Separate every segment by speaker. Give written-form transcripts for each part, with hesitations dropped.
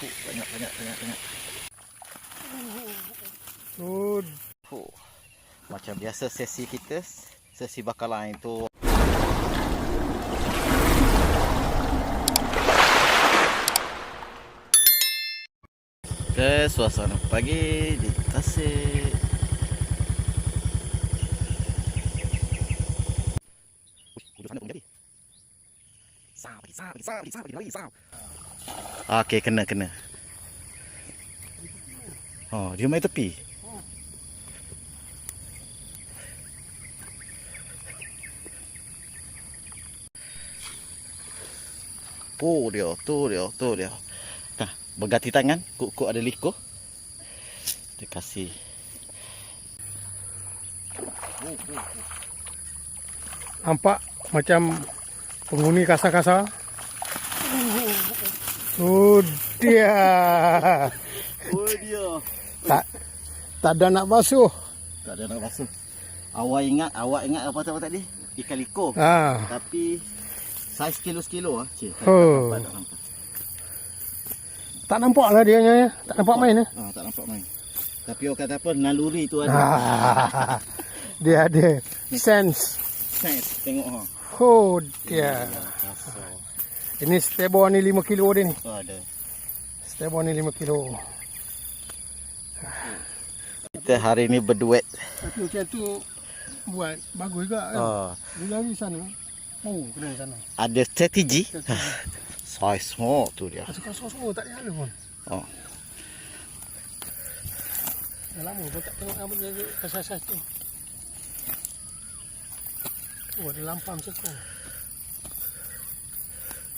Speaker 1: Banyak.
Speaker 2: Good.
Speaker 1: Macam biasa sesi kita, sesi bakalan itu. Suasana pagi di Tasik. Okey, kena. Oh, dia main tepi. Tu dia. Nah, berganti tangan, kuk ada liko. Dia kasih.
Speaker 2: Nampak macam penghuni kasar-kasar. Dia.
Speaker 1: Dia.
Speaker 2: Tak ada nak basuh.
Speaker 1: Awak ingat apa tadi? Ikan liko. Tapi saiz kilo-kilo ah. Cik.
Speaker 2: Tak nampak lah dia nya. Tak nampak main eh.
Speaker 1: Tak nampak main. Tapi orang kata apa? Naluri tu ada.
Speaker 2: Dia ada sense.
Speaker 1: Tengok ha.
Speaker 2: Dia. Ini stable ni 5 kilo dia ni.
Speaker 1: Ada.
Speaker 2: Stable ni 5 kilo.
Speaker 1: Kita hari ni berduet.
Speaker 2: Tapi macam tu buat bagus juga kan. Dia lari sana. Kena sana.
Speaker 1: Ada strategi. Saiz small tu dia.
Speaker 2: Kasar-kasar tak ada hala pun. Dah lama pun tak tengok apa dia kasar-kasar tu. Ada lampam cekong.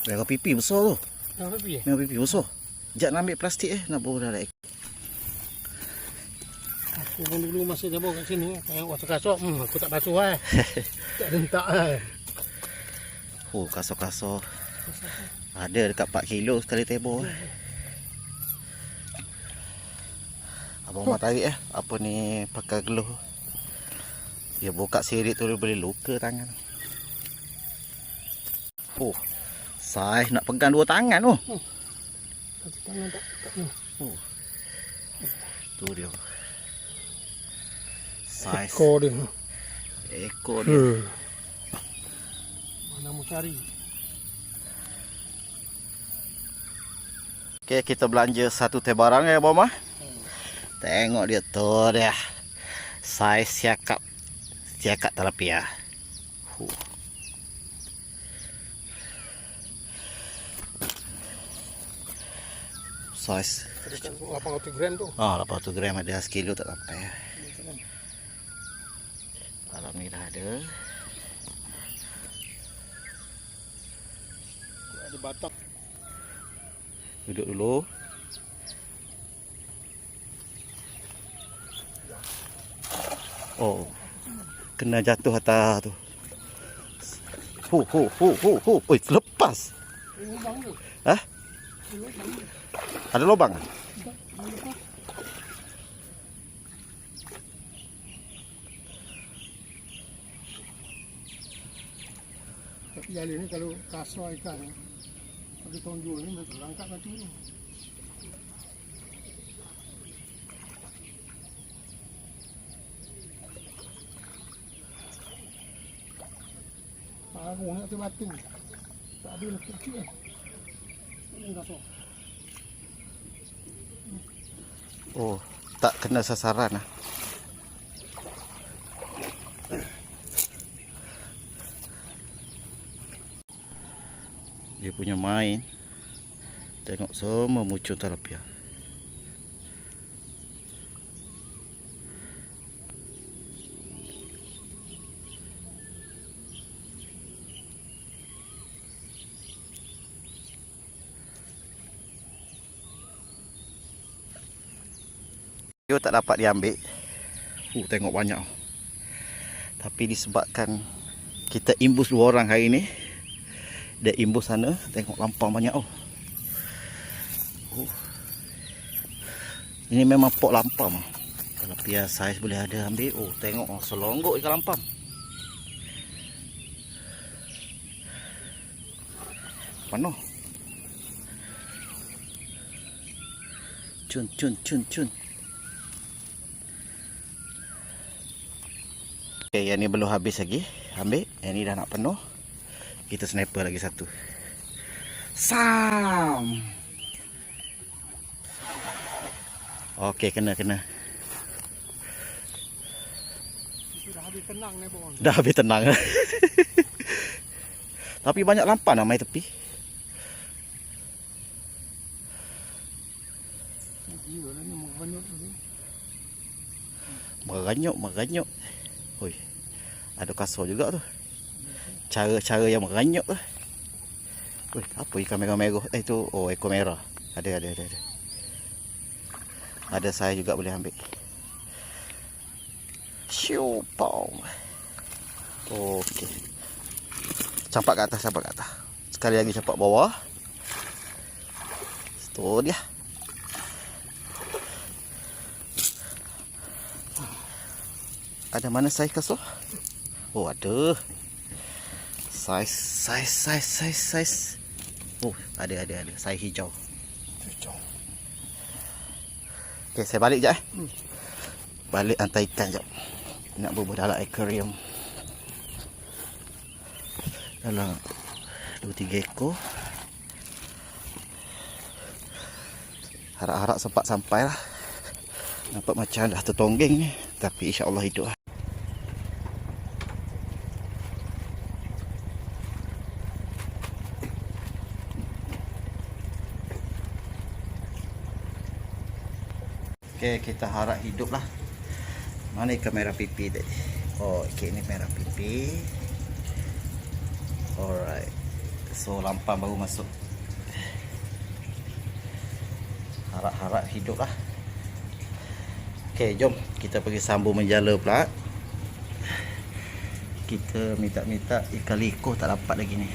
Speaker 1: Merah pipi besar tu.
Speaker 2: Merah
Speaker 1: pipi besar. Sekejap nak ambil plastik nak bawa dah.
Speaker 2: Aku pun dulu masa dia bawa kat sini. Tengok kasar-kasar. Aku tak basuh tak rentak
Speaker 1: kasar-kasar. Ada dekat 4 kilo sekali tebor. Abang Mak tarik apa ni pakai glove. Dia buka sirik tu dia boleh luka tangan. Saiz nak pegang 2 tangan tu.
Speaker 2: Satu tangan tak ni.
Speaker 1: Tu dia. Saiz ekor dia.
Speaker 2: Mana mau cari?
Speaker 1: Okey, kita belanja satu teh barang ya, Mama. Tengok dia tu dia. Saiz siakap tilapia. Saiz
Speaker 2: 800 gram tu.
Speaker 1: 800 gram ada, sekilo tak sampai. Alhamdulillah ada.
Speaker 2: Ada batak.
Speaker 1: Duduk dulu. Kena jatuh atas tu. Oi, lepas. Ada lubang.
Speaker 2: Tapi jali ni kalau kasar ikan ada tonjol ni nak langkat kat tu. Aku nak tu batu. Tak ada kecil. Ini kasar.
Speaker 1: Tak kena sasaran lah. Dia punya main. Tengok semua muncul tilapia. Dia tak dapat diambil. Tengok banyak. Tapi disebabkan kita imbus 2 orang hari ni, dia imbus sana, tengok lampang banyak. Ini memang pok lampam. Kalau pia saiz boleh ada ambil. Tengok selonggok ikan lampam. Penuh. cun. Okay, yang ni belum habis lagi. Ambil. Yang ni dah nak penuh. Kita sniper lagi satu. Sam. Okey, kena.
Speaker 2: Itu dah habis tenang ni bang.
Speaker 1: Dah habis tenang. Tapi banyak lampan lah main tepi.
Speaker 2: Gila lah ni banyak tu.
Speaker 1: Meranyuk. Oi. Ada kasar juga tu. Cara yang meranyuk tu. Oi, apa ikan merah-merah? Itu ekor merah. Ada. Ada saya juga boleh ambil. Siu pau. Okey. Campak kat atas. Sekali lagi campak bawah. Itu dia. Ada mana saiz kasar? Oh, ada. Saiz. Oh, ada. Saiz hijau. Okey, saya balik jap. Balik hantar ikan jap. Nak bubuh dalam aquarium. Dalam 2-3 ekor. Harap-harap sempat sampai lah. Nampak macam dah tertonggeng ni. Tapi insya-Allah hidup lah. Okay, kita harap hidup lah. Mana ikan merah pipi tadi? Oh, okay, ni merah pipi. Alright. So, lampan baru masuk. Harap-harap hidup lah. Okay, jom. Kita pergi sambung menjala pula. Kita minta ikan liko tak dapat lagi ni.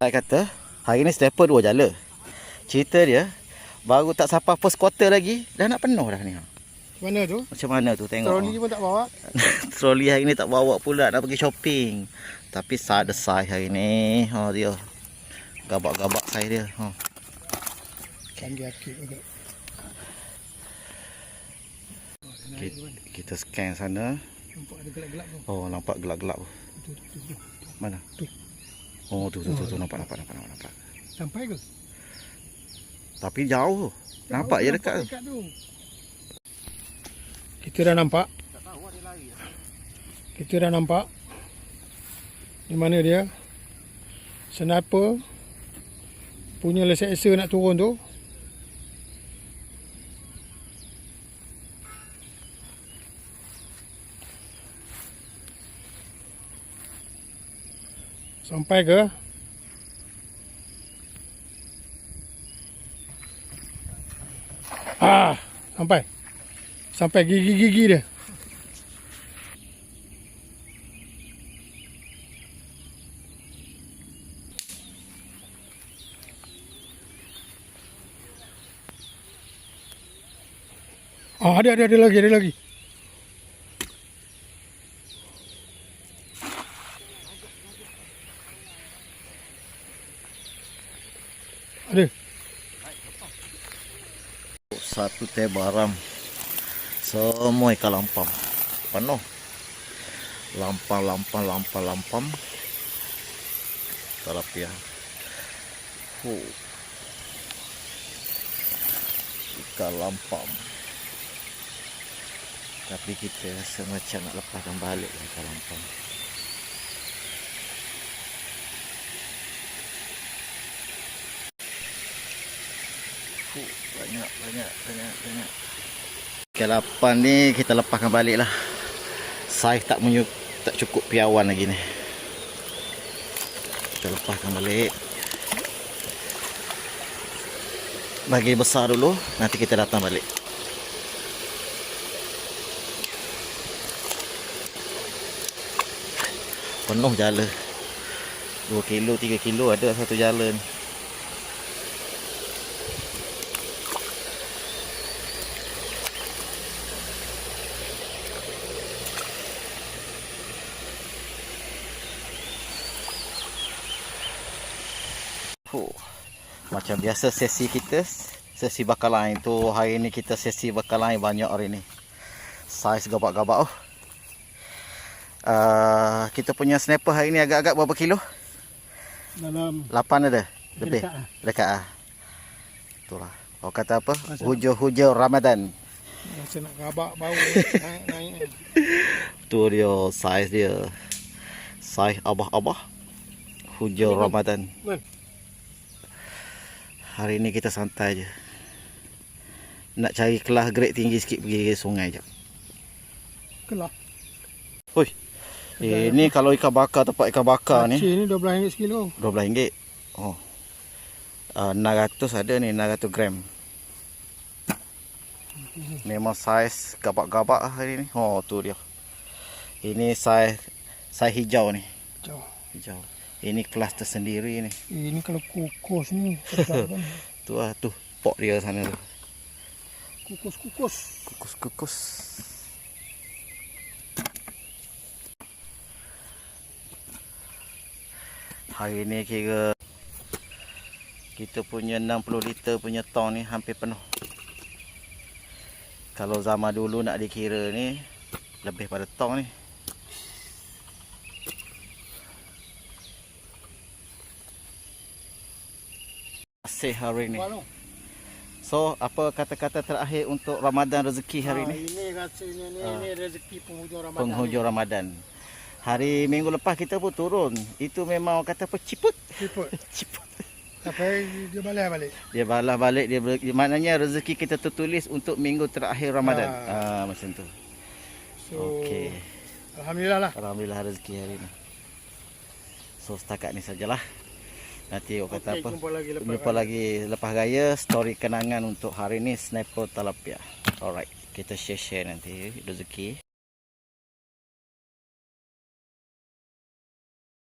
Speaker 1: Saya kata, hari ni snapper 2 jala. Cerita dia, baru tak sampai first quarter lagi, dah nak penuh dah ni.
Speaker 2: Mana tu?
Speaker 1: Macam mana tu tengok.
Speaker 2: Troli pun tak bawa.
Speaker 1: Troli hari ni tak bawa pula, nak pergi shopping. Tapi ada saiz hari ni. Dia. Gabak-gabak saiz dia.
Speaker 2: Canggih akik juga.
Speaker 1: Kita scan sana.
Speaker 2: Nampak ada gelap-gelap tu.
Speaker 1: Oh, nampak gelap-gelap.
Speaker 2: Tu.
Speaker 1: Mana?
Speaker 2: Tu.
Speaker 1: Oh, tu. Nampak.
Speaker 2: Sampai ke?
Speaker 1: Tapi jauh. Nampak je dekat tu.
Speaker 2: Kita dah nampak. Di mana dia? Sniper punya lesen nak turun tu. Sampai ke? Sampai gigi-gigi dia. Ada lagi. Ada.
Speaker 1: Satu teh baram. Semua ikan lampam. Penuh. Lampam. Tilapia. Ikan lampam. Tapi kita rasa macam nak lepaskan balik ikan lampam. Banyak. Ikan lapan ni kita lepaskan balik lah. Saiz tak cukup piawan lagi ni. Kita lepaskan balik. Bagi besar dulu, nanti kita datang balik. Penuh jala. 2 kilo, 3 kilo ada satu jala ni. Macam biasa sesi kita Sesi bakal lain tu. Hari ni kita sesi bakal lain banyak hari ni. Saiz gabak-gabak oh. Kita punya snapper hari ni agak-agak berapa kilo?
Speaker 2: Dalam
Speaker 1: 8 ada? Lebih?
Speaker 2: Dekat lah.
Speaker 1: Dekat ah. Itulah. Orang kata apa?
Speaker 2: Macam-
Speaker 1: Hujur-hujur Ramadan.
Speaker 2: Rasa nak gabak bau naik.
Speaker 1: Tu dia saiz dia. Saiz abah-abah. Hujur Ramadan.
Speaker 2: Man,
Speaker 1: Hari ni kita santai je. Nak cari kelas grade tinggi sikit pergi sungai je.
Speaker 2: kelah.
Speaker 1: Oi. Ini kalau ikan bakar tempat ikan bakar ni
Speaker 2: Aceh ni RM12 sekilo.
Speaker 1: RM12. Oh. 600 ada ni 600 gram. Memang saiz gabak-gabak hari ni. Oh tu dia. Ini saiz hijau ni.
Speaker 2: Jauh.
Speaker 1: Hijau. Ini kelas tersendiri ni.
Speaker 2: Ini kalau kukus ni. sedap kan.
Speaker 1: Tu lah tu pok dia sana tu.
Speaker 2: Kukus-kukus.
Speaker 1: Kukus-kukus. Hari ni kira kita punya 60 liter punya tong ni hampir penuh. Kalau zaman dulu nak dikira ni lebih pada tong ni. Masih hari ni.
Speaker 2: Walau.
Speaker 1: So, apa kata-kata terakhir untuk Ramadan rezeki hari ni?
Speaker 2: Ini rasanya ni rezeki penghujung Ramadan.
Speaker 1: Penghujung Ramadan. Hari minggu lepas kita pun turun. Itu memang kata apa? Ciput.
Speaker 2: Cepat.
Speaker 1: Ciput.
Speaker 2: Sampai dia balik.
Speaker 1: Dia balas balik. Maknanya rezeki kita tertulis untuk minggu terakhir Ramadan. Macam tu.
Speaker 2: So,
Speaker 1: Okey.
Speaker 2: Alhamdulillah lah.
Speaker 1: Alhamdulillah rezeki hari ni. So, setakat ni sajalah. Nanti orang kata
Speaker 2: Okey,
Speaker 1: apa?
Speaker 2: jumpa lagi
Speaker 1: Lepas raya. Story kenangan untuk hari ni. Sniper Tilapia. Alright. Kita share-share nanti rezeki.